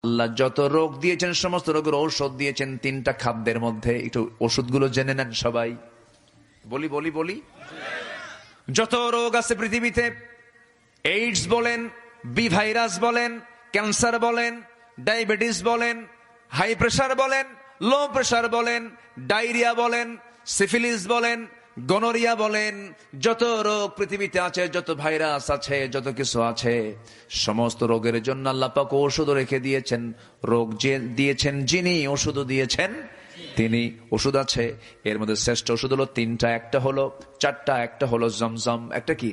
আল্লাহ যত রোগ দিয়েছেন সমস্ত রোগের ঔষধ দিয়েছেন তিনটা খাদ্যের মধ্যে। একটু ওষুধগুলো জেনে নেন সবাই। বলি বলি বলি যত রোগ আছে পৃথিবীতে, এইডস বলেন, বি ভাইরাস বলেন, ক্যান্সার বলেন, ডায়াবেটিস বলেন, হাই প্রেসার বলেন, লো প্রেসার বলেন, ডায়রিয়া বলেন, সিফিলিস বলেন, গনোরিয়া বলেন, যত রোগ পৃথিবীতে আছে, যত ভাইরাস আছে, যত কিছু আছে, সমস্ত রোগের জন্য আল্লাহ পাক ওষুধ রেখে দিয়েছেন। রোগ যে দিয়েছেন যিনি, ওষুধও দিয়েছেন তিনি। ওষুধ আছে, এর মধ্যে শ্রেষ্ঠ ওষুধ হলো তিনটা। একটা হলো চারটা, একটা হলো জমজম। একটা কি?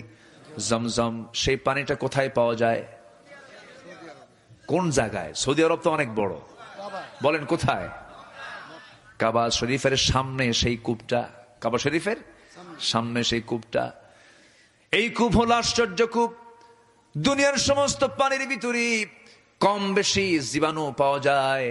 জমজম। সেই পানিটা কোথায় পাওয়া যায়? কোন জায়গায়? সৌদি আরব তো অনেক বড়, বলেন কোথায়? কাবা শরীফের সামনে সেই কূপটা। কাবা শরীফের সামনে সেই কূপটা। এই কূপ হলো আশ্চর্য কূপ। দুনিয়ার সমস্ত পানির ভিতরে কম বেশি জীবাণু পাওয়া যায়,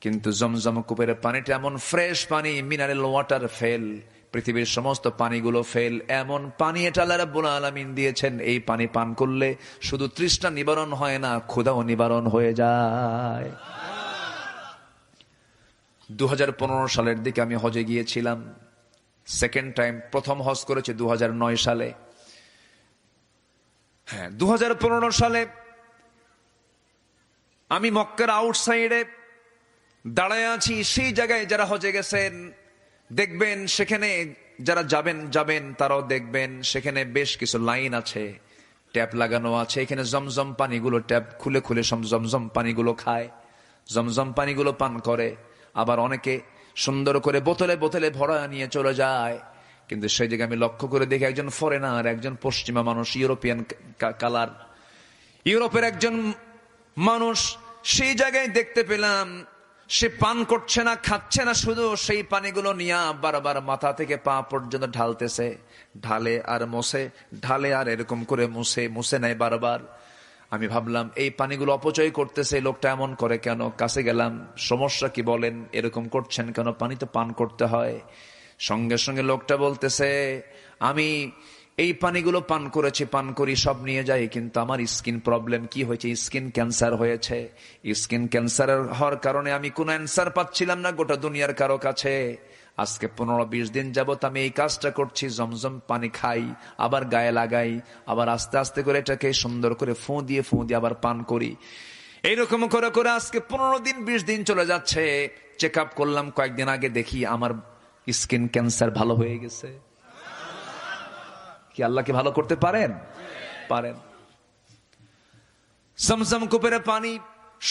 কিন্তু জমজম কূপের পানিটা এমন ফ্রেশ পানি, মিনারেল ওয়াটার ফেল। পৃথিবীর সমস্ত পানিগুলো ফেল। এমন পানি এটা আল্লাহ রাব্বুল আলামিন দিয়েছেন, এই পানি পান করলে শুধু তৃষ্ণা নিবারণ হয় না, ক্ষুধাও নিবারণ হয়ে যায়। 2015 সালের দিকে আমি হজে গিয়েছিলাম, সেকেন্ড টাইম। প্রথম হজ করেছি 2009 সালে। হ্যাঁ, 2015 সালে আমি মক্কার আউটসাইডে দাঁড়ায় আছি। সেই জায়গায় যারা হজে গেছেন দেখবেন, সেখানে যারা যাবেন তারাও দেখবেন, সেখানে বেশ কিছু লাইন আছে, ট্যাপ লাগানো আছে। এখানে জমজম পানিগুলো ট্যাপ খুলে খুলে জমজম পানিগুলো খায়, জমজম পানিগুলো পান করে। আবার অনেকে সুন্দর করে বোতলে বোতলে ভরা নিয়ে চলে যায়। কিন্তু সেই জায়গায় আমি লক্ষ্য করে দেখি একজন ফরেনার, একজন পশ্চিমা মানুষ, ইউরোপিয়ান কালার, ইউরোপের একজন মানুষ, সেই জায়গায় দেখতে পেলাম সে পান করছে না, খাচ্ছে না, শুধু সেই পানিগুলো নিয়ে বারবার মাথা থেকে পা পর্যন্ত ঢালতেছে। ঢালে আর মোছে, ঢালে আর এরকম করে মুছে নেয় বারবার। আমি ভাবলাম এই পানিগুলো অপচয় করতেছে লোকটা, এমন করে কেন? কাছে গেলাম, সমস্যা কি বলেন, এরকম করছেন কেন? পানি তো পান করতে হয়। সঙ্গে সঙ্গে লোকটা বলতেছে, আমি এই পানিগুলো পান করি, সব নিয়ে যাই, কিন্তু আমার স্কিন প্রবলেম। কি হয়েছে? স্কিন ক্যান্সার হয়েছে। স্কিন ক্যান্সার হওয়ার কারণে আমি কোনো অ্যান্সার পাচ্ছিলাম না গোটা দুনিয়ার কারো কাছে। আজকে 15-20 দিন যাবত আমি এই কাজটা করছি, জমজম পানি খাই, আবার গায়ে লাগাই, আবার আস্তে আস্তে করে এটাকে সুন্দর করে ফু দিয়ে আবার পান করি। এইরকম করে করে আজকে 15-20 দিন চলে যাচ্ছে। চেক আপ করলাম কয়েকদিন আগে, দেখি আমার স্কিন ক্যান্সার ভালো হয়ে গেছে। কি আল্লাহ কি ভালো করতে পারেন? পারেন। জমজম কূপের পানি